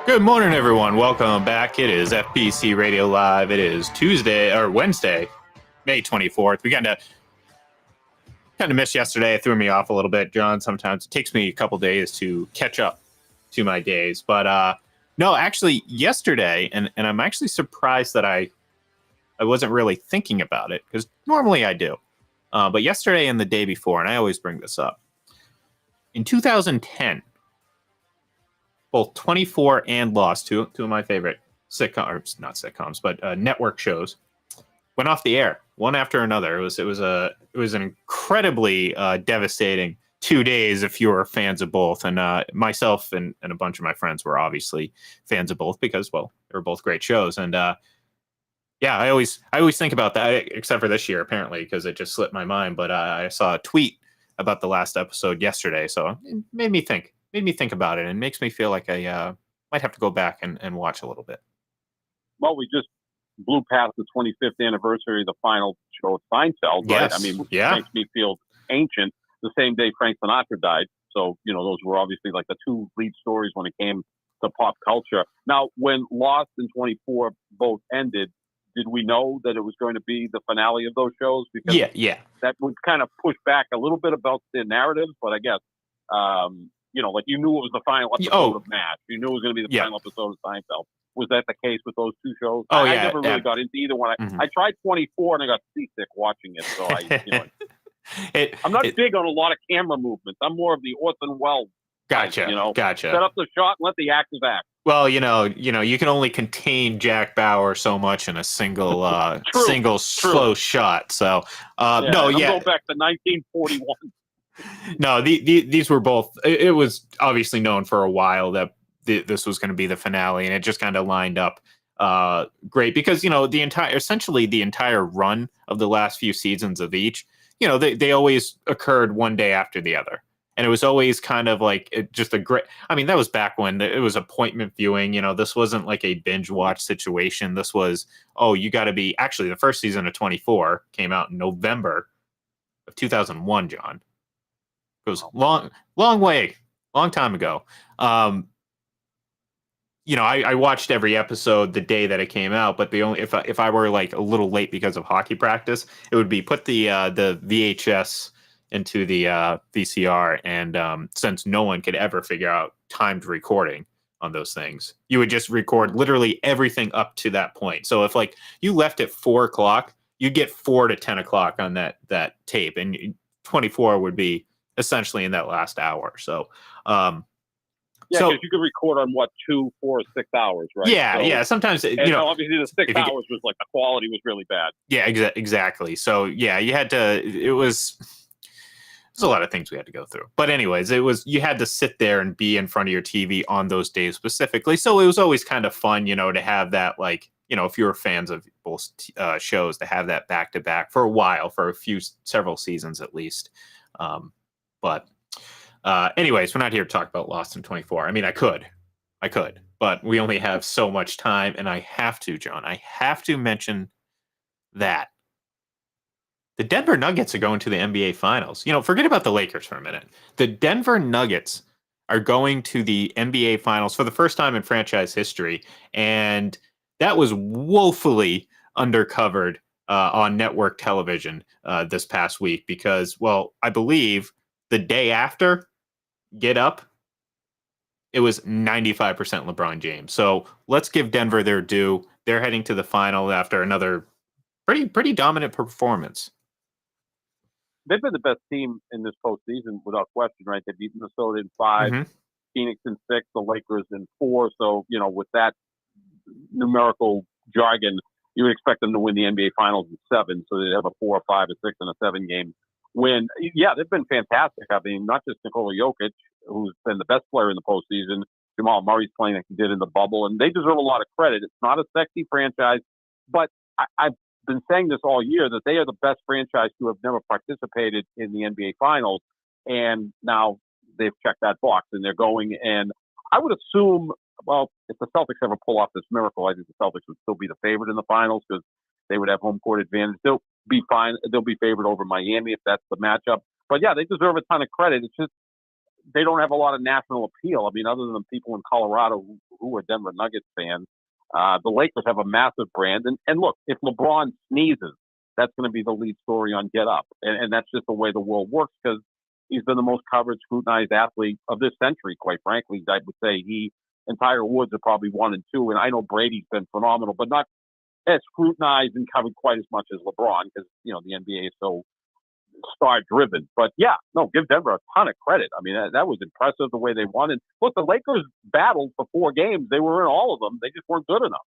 Good morning, everyone. Welcome back. It is FBC Radio Live. It is Wednesday, May 24th. We kind of missed yesterday. It threw me off a little bit, John. Sometimes it takes me a couple days to catch up to my days. But no, actually, yesterday, and I'm actually surprised that I wasn't really thinking about it, because normally I do. But yesterday and the day before, and I always bring this up, in 2010, both 24 and Lost, two of my favorite network shows, went off the air one after another. It was an incredibly devastating 2 days if you were fans of both. And myself and a bunch of my friends were obviously fans of both because, well, they were both great shows. And yeah, I always think about that, except for this year apparently, because it just slipped my mind. But I saw a tweet about the last episode yesterday, so it made me think about it, and makes me feel like I might have to go back and watch a little bit. Well, we just blew past the 25th anniversary of the final show of Seinfeld, right? Yes. I mean, yeah. Makes me feel ancient. The same day Frank Sinatra died. So, those were obviously like the two lead stories when it came to pop culture. Now, when Lost and 24 both ended, did we know that it was going to be the finale of those shows? Because yeah. that would kind of push back a little bit about the narrative, but I guess like you knew it was the final episode of MASH. You knew it was going to be the final episode of Seinfeld. Was that the case with those two shows? I never really got into either one. I tried 24 and I got seasick watching it. So I'm not big on a lot of camera movements. I'm more of the Orson Welles. Gotcha. Gotcha. Set up the shot and let the actors act. Well, you can only contain Jack Bauer so much in a single slow shot. So I'm going back to 1941. No, these were both. It was obviously known for a while that this was going to be the finale, and it just kind of lined up great because the entire run of the last few seasons of each, they always occurred one day after the other, and it was always kind of like just a great. I mean, that was back when it was appointment viewing. This wasn't like a binge watch situation. This was you got to be. Actually, the first season of 24 came out in November of 2001, John. It was long time ago. I watched every episode the day that it came out, but if I were like a little late because of hockey practice, it would be put the VHS into the VCR, and since no one could ever figure out timed recording on those things, you would just record literally everything up to that point. So if like you left at 4:00, you'd get 4 to 10 o'clock on that tape, and 24 would be essentially in that last hour. So, because you could record on 2, 4, 6 hours, right? Yeah. Sometimes, obviously the 6 hours was like the quality was really bad. Yeah, exactly. So yeah, you had to. It was a lot of things we had to go through. But anyways, you had to sit there and be in front of your TV on those days specifically. So it was always kind of fun, to have that, like, if you were fans of both shows, to have that back to back for a while, for several seasons at least. But anyways, we're not here to talk about Lost in 24. I mean, I could, but we only have so much time, and I have to mention that the Denver Nuggets are going to the NBA Finals. Forget about the Lakers for a minute. The Denver Nuggets are going to the NBA Finals for the first time in franchise history, and that was woefully undercovered on network television this past week because, well, I believe the day after Get Up, it was 95% LeBron James. So let's give Denver their due. They're heading to the final after another pretty dominant performance. They've been the best team in this postseason without question, right? They beat Minnesota in 5, Phoenix in 6, the Lakers in 4. So, with that numerical jargon, you would expect them to win the NBA Finals in 7. So they'd have a 4, 5, a 6, and a 7 game win. Yeah, they've been fantastic. I mean, not just Nikola Jokic, who's been the best player in the postseason. Jamal Murray's playing like he did in the bubble, and they deserve a lot of credit. It's not a sexy franchise, but I've been saying this all year that they are the best franchise to have never participated in the NBA Finals, and now they've checked that box, and they're going. And I would assume, well, if the Celtics ever pull off this miracle, I think the Celtics would still be the favorite in the finals because they would have home court advantage. They'll be fine. They'll be favored over Miami if that's the matchup. But yeah, they deserve a ton of credit. It's just they don't have a lot of national appeal. I mean, other than people in Colorado who are Denver Nuggets fans, the Lakers have a massive brand. And look, if LeBron sneezes, that's going to be the lead story on Get Up. And that's just the way the world works because he's been the most covered, scrutinized athlete of this century, quite frankly. I would say he and Tiger Woods are probably 1 and 2. And I know Brady's been phenomenal, but not as scrutinized and covered quite as much as LeBron because, the NBA is so star driven. But yeah, no, give Denver a ton of credit. I mean, that was impressive the way they won. And look, the Lakers battled for 4 games. They were in all of them. They just weren't good enough.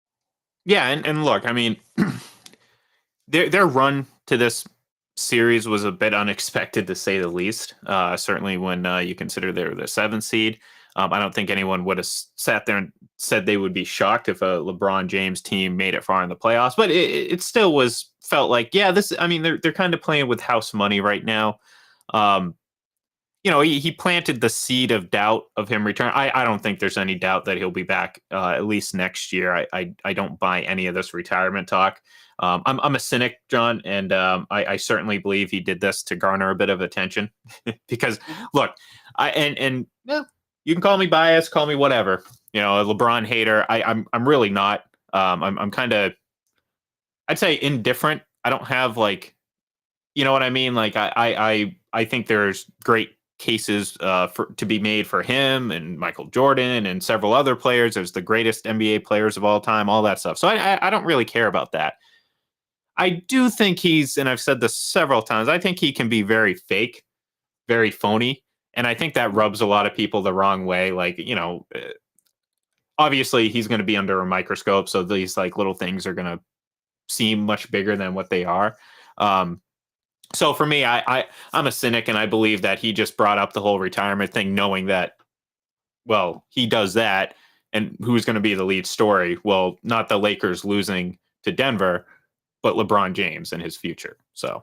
Yeah, and look, I mean, their run to this series was a bit unexpected to say the least. Certainly when you consider they're the 7th seed. I don't think anyone would have sat there and said they would be shocked if a LeBron James team made it far in the playoffs. But it still felt like, yeah, they're kind of playing with house money right now. He planted the seed of doubt of him return. I don't think there's any doubt that he'll be back at least next year. I don't buy any of this retirement talk. I'm a cynic, John, and I certainly believe he did this to garner a bit of attention because look, you can call me biased, call me whatever, a LeBron hater. I'm really not. I'm kind of, I'd say indifferent. I don't have you know what I mean? I think there's great cases to be made for him and Michael Jordan and several other players as the greatest NBA players of all time, all that stuff. So I don't really care about that. I do think and I've said this several times, I think he can be very fake, very phony. And I think that rubs a lot of people the wrong way. Obviously he's going to be under a microscope. So these little things are going to seem much bigger than what they are. So for me, I'm a cynic, and I believe that he just brought up the whole retirement thing, knowing that, well, he does that, and who's going to be the lead story? Well, not the Lakers losing to Denver, but LeBron James and his future. So.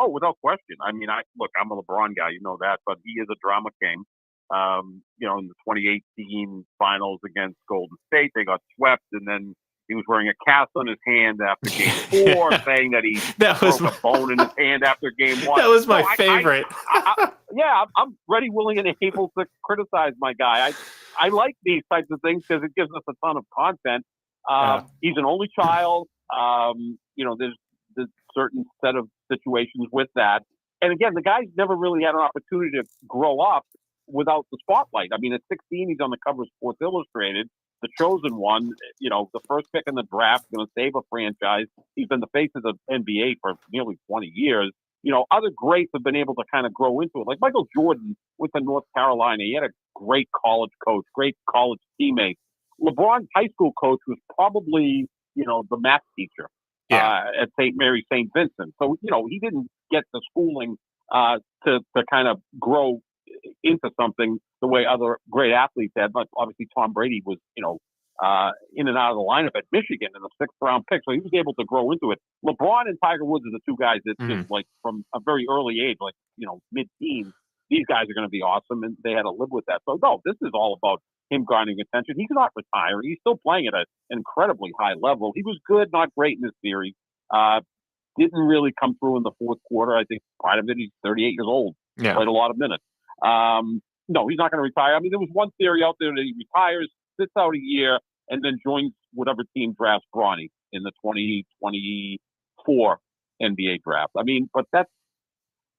Oh, without question. I mean, I'm a LeBron guy, you know that, but he is a drama king. In the 2018 finals against Golden State, they got swept, and then he was wearing a cast on his hand after Game 4, saying that he broke a bone in his hand after Game 1. That was my favorite. I'm ready, willing, and able to criticize my guy. I like these types of things because it gives us a ton of content. He's an only child. There's certain set of situations with that. And again, the guy's never really had an opportunity to grow up without the spotlight. I mean, at 16, he's on the cover of Sports Illustrated, the chosen one, the first pick in the draft, going to save a franchise. He's been the face of the NBA for nearly 20 years. Other greats have been able to kind of grow into it. Like Michael Jordan went to North Carolina. He had a great college coach, great college teammates. LeBron's high school coach was probably, the math teacher. At St. Mary St. Vincent. So, he didn't get the schooling to kind of grow into something the way other great athletes had. But obviously Tom Brady was, in and out of the lineup at Michigan in the 6th round pick. So he was able to grow into it. LeBron and Tiger Woods are the two guys that just from a very early age, mid-teens, these guys are going to be awesome. And they had to live with that. So no, this is all about him garnering attention. He's not retiring. He's still playing at an incredibly high level. He was good, not great in this series. Didn't really come through in the 4th quarter. I think part of it, he's 38 years old. Yeah. Played a lot of minutes. No, he's not going to retire. I mean, there was one theory out there that he retires, sits out a year, and then joins whatever team drafts Bronny in the 2024 NBA draft. I mean, but that's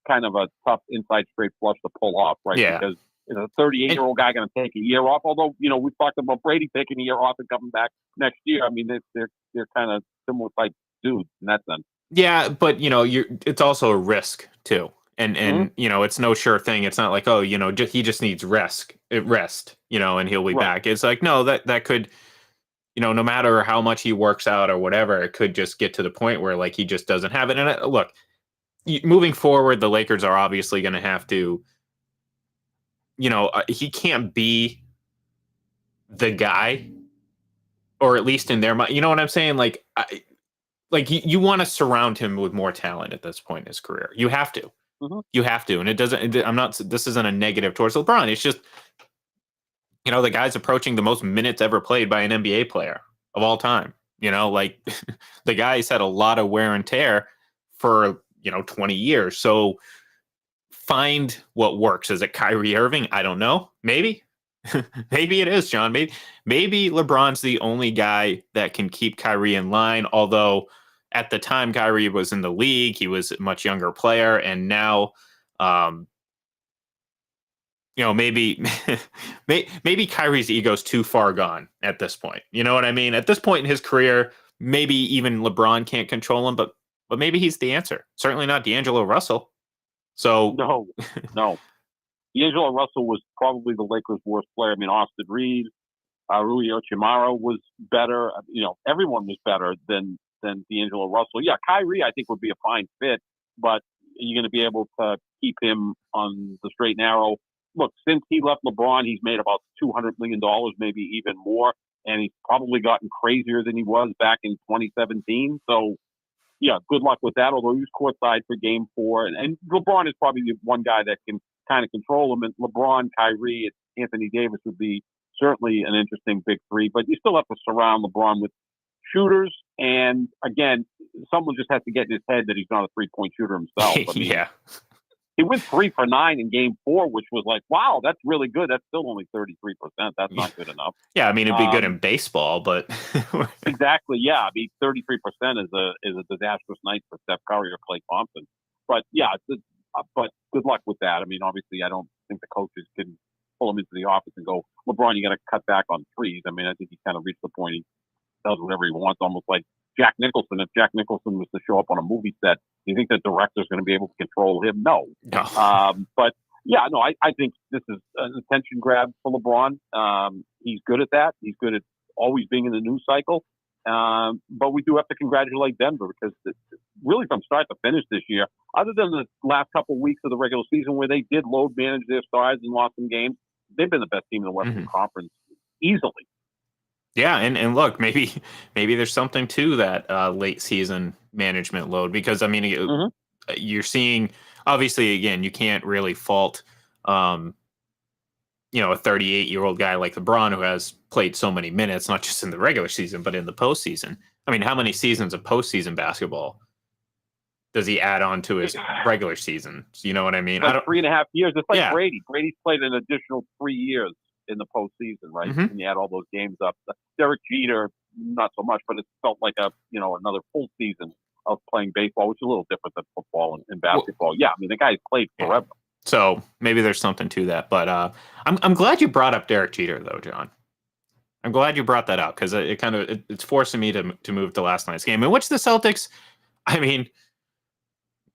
kind of a tough inside straight flush to pull off, right? Yeah. Because a 38-year-old guy going to take a year off? Although, we've talked about Brady taking a year off and coming back next year. I mean, they're kind of similar type dudes in that sense. Yeah, but it's also a risk too, and it's no sure thing. It's not like he just needs rest, and he'll be back. It's like no, that could, no matter how much he works out or whatever, it could just get to the point where he just doesn't have it. And look, moving forward, the Lakers are obviously going to have to. He can't be the guy, or at least in their mind. You know what I'm saying? You want to surround him with more talent at this point in his career. You have to. Mm-hmm. You have to. And it doesn't. This isn't a negative towards LeBron. It's just, the guy's approaching the most minutes ever played by an NBA player of all time. The guy's had a lot of wear and tear for 20 years. So find what works. Is it Kyrie Irving? I don't know. Maybe. Maybe it is, John. Maybe LeBron's the only guy that can keep Kyrie in line, although at the time Kyrie was in the league, he was a much younger player, and now maybe maybe Kyrie's ego's too far gone at this point. You know what I mean? At this point in his career, maybe even LeBron can't control him, but maybe he's the answer. Certainly not D'Angelo Russell. So no. D'Angelo Russell was probably the Lakers' worst player. I mean, Austin Reed, Rui Hachimura was better. Everyone was better than D'Angelo Russell. Yeah, Kyrie, I think, would be a fine fit, but you're going to be able to keep him on the straight and narrow. Look, since he left LeBron, he's made about $200 million, maybe even more, and he's probably gotten crazier than he was back in 2017. So, yeah, good luck with that, although he was courtside for Game 4. And LeBron is probably the one guy that can kind of control him. And LeBron, Kyrie, and Anthony Davis would be certainly an interesting big three. But you still have to surround LeBron with shooters. And, again, someone just has to get in his head that he's not a three-point shooter himself. I mean, yeah. He went 3 for 9 in Game 4, which was like, wow, that's really good. That's still only 33%. That's not good enough. Yeah, I mean, it'd be good in baseball, but exactly. Yeah, I mean, 33% is a disastrous night for Steph Curry or Klay Thompson. But yeah, but good luck with that. I mean, obviously, I don't think the coaches can pull him into the office and go, LeBron, you got to cut back on threes. I mean, I think he kind of reached the point he does whatever he wants, almost like Jack Nicholson. If Jack Nicholson was to show up on a movie set, do you think the director's going to be able to control him? No. But yeah, no, I think this is an attention grab for LeBron. He's good at that. He's good at always being in the news cycle. But we do have to congratulate Denver because really from start to finish this year, other than the last couple of weeks of the regular season where they did load manage their stars and lost some games, they've been the best team in the Western Conference easily. Yeah, and look, maybe there's something to that late season management load because I mean, you're seeing obviously again you can't really fault a 38-year-old guy like LeBron who has played so many minutes, not just in the regular season but in the postseason. I mean, how many seasons of postseason basketball does he add on to his regular season? You know what I mean? Like 3.5 years. It's like Brady. Brady's played an additional 3 years in the postseason, right? And you add all those games up. Derek Jeter, not so much, but it felt like another full season of playing baseball, which is a little different than football and basketball. Well, yeah, I mean the guy's played forever. So maybe there's something to that. But I'm glad you brought up Derek Jeter though, John. I'm glad you brought that up because it's forcing me to move to last night's game in which the Celtics, I mean,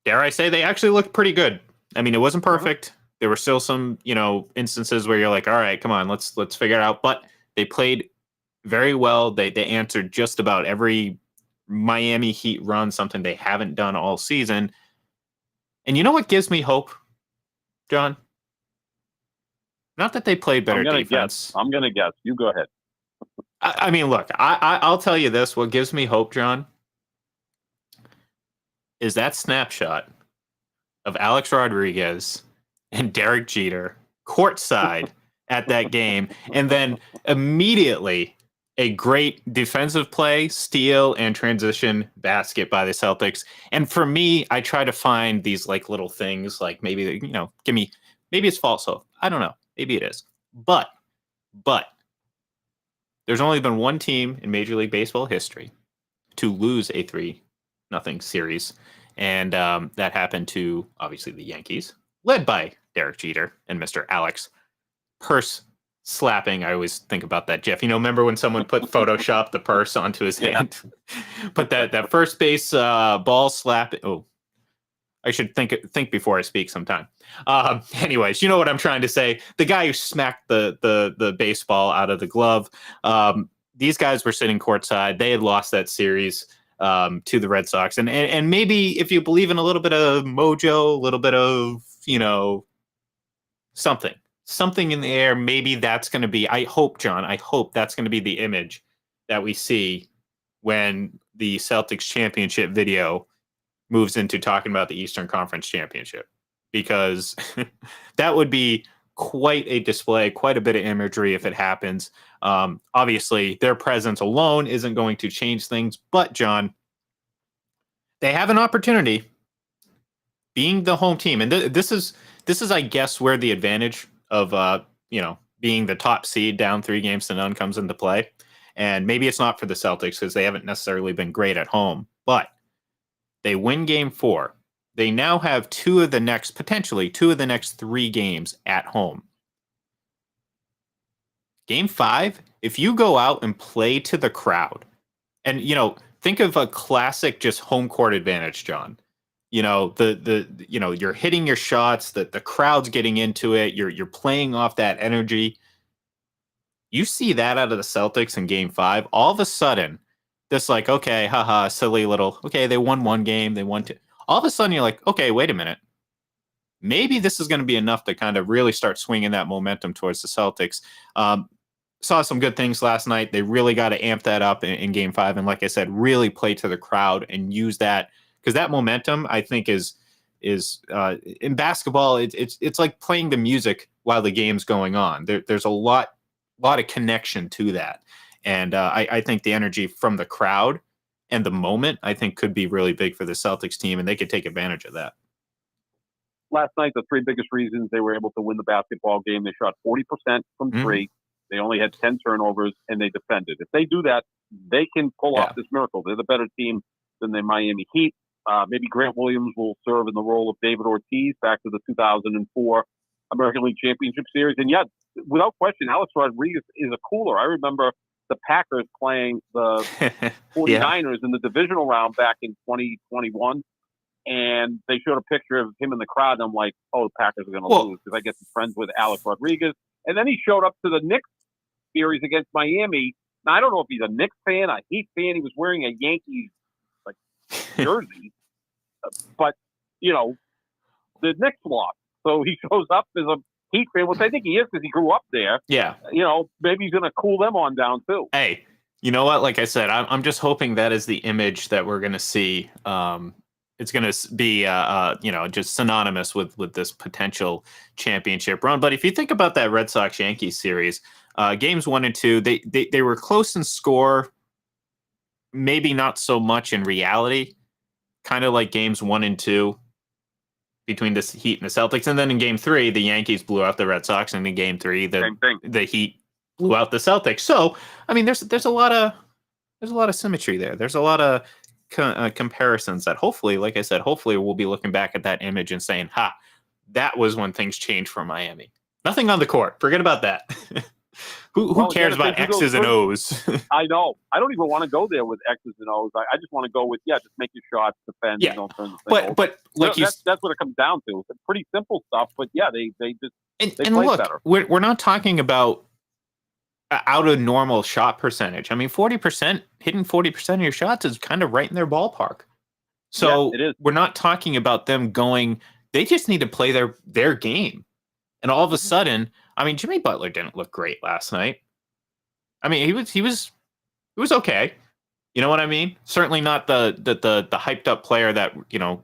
dare I say they actually looked pretty good. I mean, it wasn't perfect. There were still some, instances where you're like, all right, come on, let's figure it out. But they played very well. They answered just about every Miami Heat run, something they haven't done all season. And you know what gives me hope, John? Not that they played better defense. I'm going to guess. You go ahead. I mean, look, I'll tell you this. What gives me hope, John, is that snapshot of Alex Rodriguez and Derek Jeter courtside at that game. And then immediately a great defensive play, steal, and transition basket by the Celtics. And for me, I try to find these like little things like maybe, maybe it's false hope. I don't know. Maybe it is. But there's only been one team in Major League Baseball history to lose a 3-0 series. And that happened to, obviously, the Yankees, led by Derek Jeter and Mr. Alex Purse slapping. I always think about that GIF. Remember when someone put Photoshop the purse onto his hand? But that first base ball slap. Oh, I should think before I speak sometime. Anyways, you know what I'm trying to say. The guy who smacked the baseball out of the glove. These guys were sitting courtside. They had lost that series to the Red Sox. And maybe if you believe in a little bit of mojo, a little bit of, something in the air, maybe that's going to be, I hope that's going to be the image that we see when the Celtics championship video moves into talking about the Eastern Conference Championship, because that would be quite a display, quite a bit of imagery if it happens. Obviously, their presence alone isn't going to change things, but John, they have an opportunity being the home team. And this is this is, I guess, where the advantage of being the top seed down 3-0 comes into play. And maybe it's not for the Celtics because they haven't necessarily been great at home, but they win game 4. They now have potentially two of the next 3 games at home. Game 5, if you go out and play to the crowd, and think of a classic just home court advantage, John. You're hitting your shots, the crowd's getting into it, you're playing off that energy. You see that out of the Celtics in game 5, all of a sudden, this like, okay, haha, silly little, okay, they won 1 game, they won 2. All of a sudden you're like, okay, wait a minute. Maybe this is going to be enough to kind of really start swinging that momentum towards the Celtics. Saw some good things last night. They really got to amp that up in game 5. And like I said, really play to the crowd and use that, because that momentum, I think, is in basketball, it's like playing the music while the game's going on. There's a lot of connection to that. And I think the energy from the crowd and the moment, I think, could be really big for the Celtics team, and they could take advantage of that. Last night, the 3 biggest reasons they were able to win the basketball game, they shot 40% from 3. They only had 10 turnovers, and they defended. If they do that, they can pull off this miracle. They're the better team than the Miami Heat. Maybe Grant Williams will serve in the role of David Ortiz back to the 2004 American League Championship Series. And yet, without question, Alex Rodriguez is a cooler. I remember the Packers playing the 49ers in the divisional round back in 2021. And they showed a picture of him in the crowd, and I'm like, oh, the Packers are going to lose because I get friends with Alex Rodriguez. And then he showed up to the Knicks series against Miami. Now, I don't know if he's a Knicks fan, a Heat fan. He was wearing a Yankees jersey. But, the Knicks lost. So he shows up as a Heat fan, which I think he is because he grew up there. Yeah. Maybe he's going to cool them on down, too. Hey, you know what? Like I said, I'm just hoping that is the image that we're going to see. It's going to be, just synonymous with this potential championship run. But if you think about that Red Sox-Yankees series, games 1 and 2, they were close in score, maybe not so much in reality, kind of like games 1 and 2 between the Heat and the Celtics. And then in game 3, the Yankees blew out the Red Sox, and in game 3, the Heat blew out the Celtics. So, I mean, there's a lot of symmetry there. There's a lot of comparisons that hopefully, like I said, we'll be looking back at that image and saying, that was when things changed for Miami. Nothing on the court. Forget about that. Who cares about X's and O's? I know. I don't even want to go there with X's and O's. I just want to go with, just make your shots, defend, don't turn the thing over. But like that's what it comes down to. It's pretty simple stuff, but they play look, better. We're not talking about out of normal shot percentage. I mean, 40%, hitting 40% of your shots is kind of right in their ballpark. So it is. We're not talking about them going, they just need to play their game. And all of a sudden, I mean, Jimmy Butler didn't look great last night. I mean, he was okay. You know what I mean? Certainly not the hyped up player that,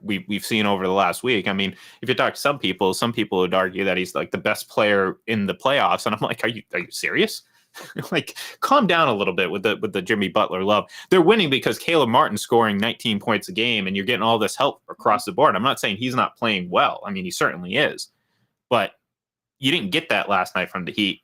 we've seen over the last week. I mean, if you talk to some people would argue that he's like the best player in the playoffs. And I'm like, are you serious? Like, calm down a little bit with the Jimmy Butler love. They're winning because Caleb Martin's scoring 19 points a game, and you're getting all this help across the board. I'm not saying he's not playing well. I mean, he certainly is. But you didn't get that last night from the Heat,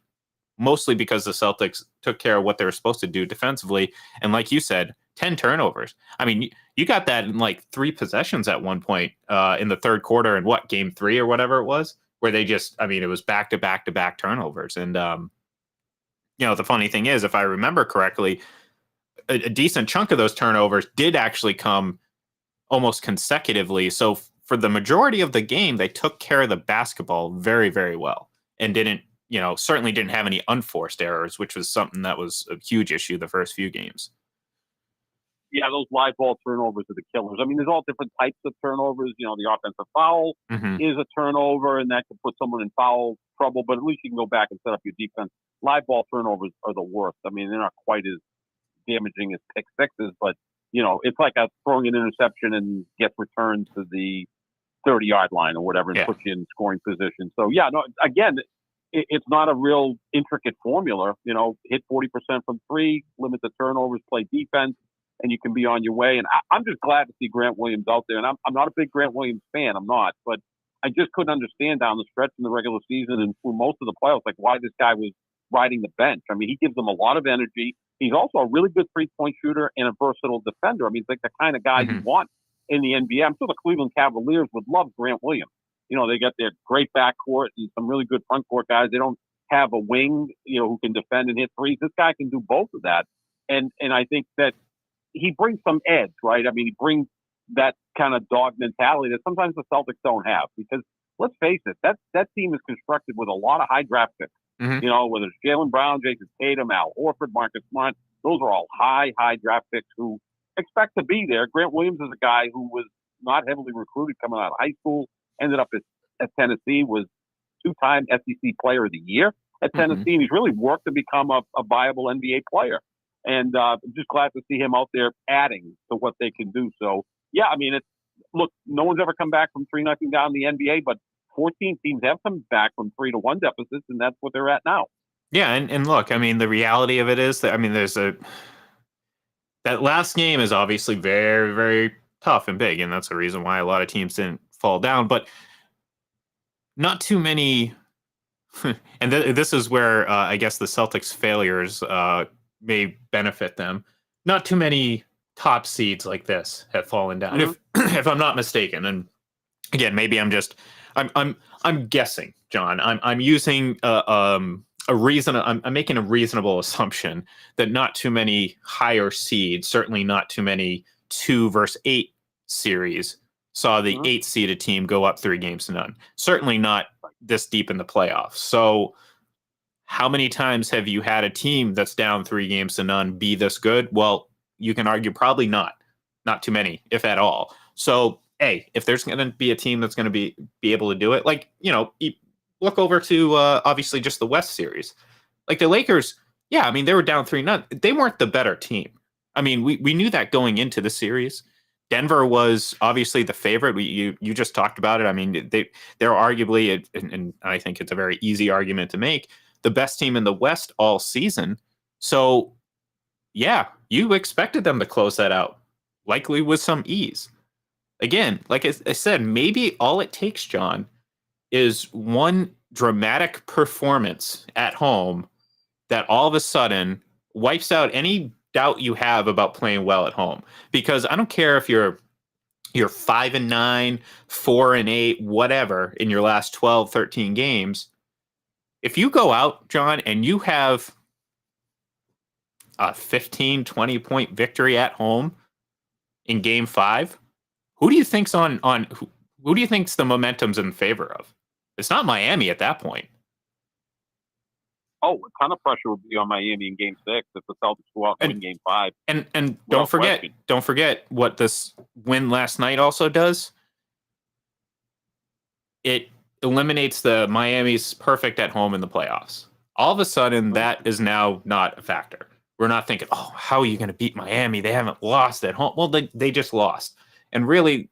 mostly because the Celtics took care of what they were supposed to do defensively. And like you said, 10 turnovers. I mean, you got that in like 3 possessions at one point in the third quarter in game 3 or whatever it was, where they just, I mean, it was back-to-back turnovers. And, the funny thing is, if I remember correctly, a decent chunk of those turnovers did actually come almost consecutively. So for the majority of the game, they took care of the basketball very, very well and certainly didn't have any unforced errors, which was something that was a huge issue the first few games. Yeah, those live ball turnovers are the killers. I mean, there's all different types of turnovers. The offensive foul is a turnover, and that can put someone in foul trouble, but at least you can go back and set up your defense. Live ball turnovers are the worst. I mean, they're not quite as damaging as pick sixes, but, it's like throwing an interception and gets returned to the 30-yard line or whatever and puts you in scoring position. So, again, it's not a real intricate formula. Hit 40% from 3, limit the turnovers, play defense, and you can be on your way. And I'm just glad to see Grant Williams out there. And I'm not a big Grant Williams fan. I'm not. But I just couldn't understand down the stretch in the regular season and through most of the playoffs, like why this guy was riding the bench. I mean, he gives them a lot of energy. He's also a really good three-point shooter and a versatile defender. I mean, he's like the kind of guy you want in the NBA. I'm sure the Cleveland Cavaliers would love Grant Williams. You know, they got their great backcourt and some really good front court guys. They don't have a wing, you know, who can defend and hit threes. This guy can do both of that. And I think that he brings some edge, right? I mean, he brings that kind of dog mentality that sometimes the Celtics don't have. Because let's face it, that team is constructed with a lot of high draft picks. You know, whether it's Jaylen Brown, Jason Tatum, Al Horford, Marcus Smart, those are all high draft picks who expect to be there. Grant Williams is a guy who was not heavily recruited coming out of high school, ended up at Tennessee, was two-time SEC Player of the Year at Tennessee, and he's really worked to become a viable NBA player. And I'm just glad to see him out there adding to what they can do. So, yeah, I mean, look, no one's ever come back from 3-0 down in the NBA, but 14 teams have come back from 3-1 deficits, and that's what they're at now. Yeah, and look, I mean, the reality of it is that, I mean, that last game is obviously very, very tough and big, and that's the reason why a lot of teams didn't fall down, but not too many, and this is where I guess the Celtics' failures may benefit them. Not too many top seeds like this have fallen down, if I'm not mistaken. And again, maybe I'm guessing, John. I'm using I'm making a reasonable assumption that not too many higher seeds, certainly not too many 2-8 series, saw the 8-seeded team go up 3-0. Certainly not this deep in the playoffs. So how many times have you had a team that's down 3-0 be this good? Well, you can argue probably not too many, if at all. So, hey, if there's going to be a team that's going to be able to do it, like, you know, look over to obviously just the West series. Like the Lakers, yeah, I mean, they were down 3-0. They weren't the better team. I mean, we knew that going into the series. Denver was obviously the favorite. You just talked about it. I mean, they're arguably, and I think it's a very easy argument to make, the best team in the West all season. So, yeah, you expected them to close that out, likely with some ease. Again, like I said, maybe all it takes, John, is one dramatic performance at home that all of a sudden wipes out any doubt you have about playing well at home. Because I don't care if you're 5-9, 4-8, whatever in your last 12, 13 games. If you go out, John, and you have a 15, 20 point victory at home in game 5, who do you think's who do you think's the momentum's in favor of? It's not Miami at that point. Oh, a ton of pressure would be on Miami in Game 6 if the Celtics go out and win Game 5. And don't forget what this win last night also does. It eliminates the Miami's perfect at home in the playoffs. All of a sudden, that is now not a factor. We're not thinking, oh, how are you going to beat Miami? They haven't lost at home. Well, they just lost. And really,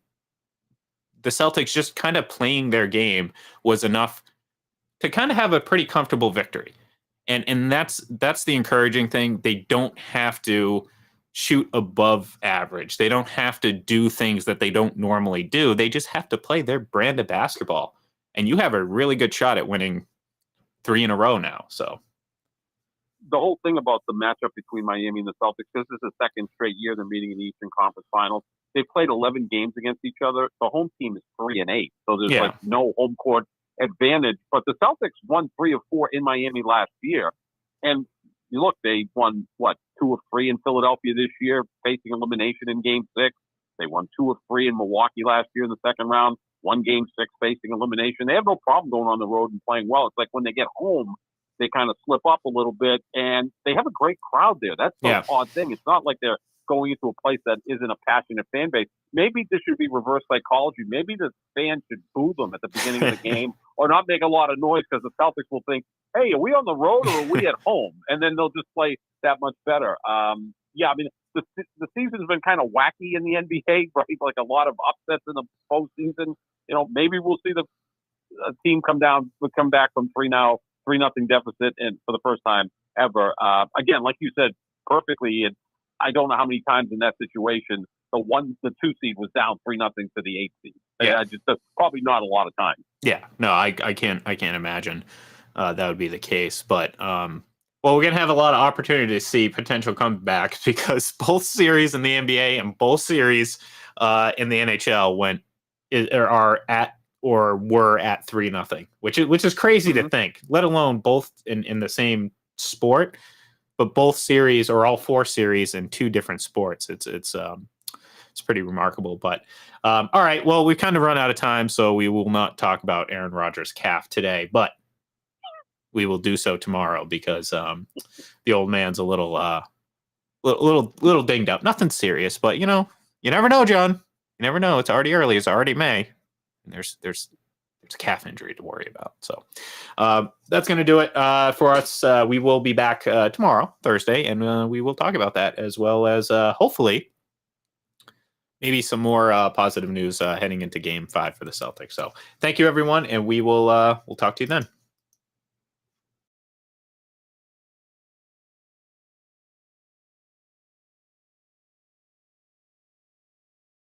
the Celtics just kind of playing their game was enough to kind of have a pretty comfortable victory. And that's the encouraging thing. They don't have to shoot above average. They don't have to do things that they don't normally do. They just have to play their brand of basketball. And you have a really good shot at winning 3 in a row now. So the whole thing about the matchup between Miami and the Celtics, this is the second straight year they're meeting in the Eastern Conference Finals. They've played 11 games against each other. The home team is 3-8. So there's like no home court advantage. But the Celtics won 3 of 4 in Miami last year. And you look, they won, 2 of 3 in Philadelphia this year, facing elimination in Game 6. They won 2 of 3 in Milwaukee last year in the second round, won Game 6 facing elimination. They have no problem going on the road and playing well. It's like when they get home, they kind of slip up a little bit, and they have a great crowd there. That's the odd thing. It's not like they're going into a place that isn't a passionate fan base. Maybe this should be reverse psychology. Maybe the fans should boo them at the beginning of the game or not make a lot of noise because the Celtics will think, hey, are we on the road or are we at home? And then they'll just play that much better. I mean, the season's been kind of wacky in the NBA, right? Like a lot of upsets in the postseason. You know, maybe we'll see the team come back from 3-0 deficit and for the first time ever. Again, like you said perfectly, I don't know how many times in that situation the 2 seed was down 3-0 to the 8 seed. Yeah. That's probably not a lot of time. Yeah, no, I can't imagine that would be the case. But well, we're gonna have a lot of opportunity to see potential comebacks because both series in the NBA and both series in the NHL are at or were at 3-0, which is crazy to think. Let alone both in the same sport, but both series or all 4 series in 2 different sports. It's pretty remarkable. But all right, well, we've kind of run out of time, so we will not talk about Aaron Rodgers' calf today, but we will do so tomorrow because the old man's a little dinged up. Nothing serious, but you never know, John. You never know. It's already early. It's already May, and there's a calf injury to worry about. So that's going to do it for us. We will be back tomorrow, Thursday, and we will talk about that as well as hopefully maybe some more positive news heading into Game 5 for the Celtics. So thank you, everyone, and we'll talk to you then.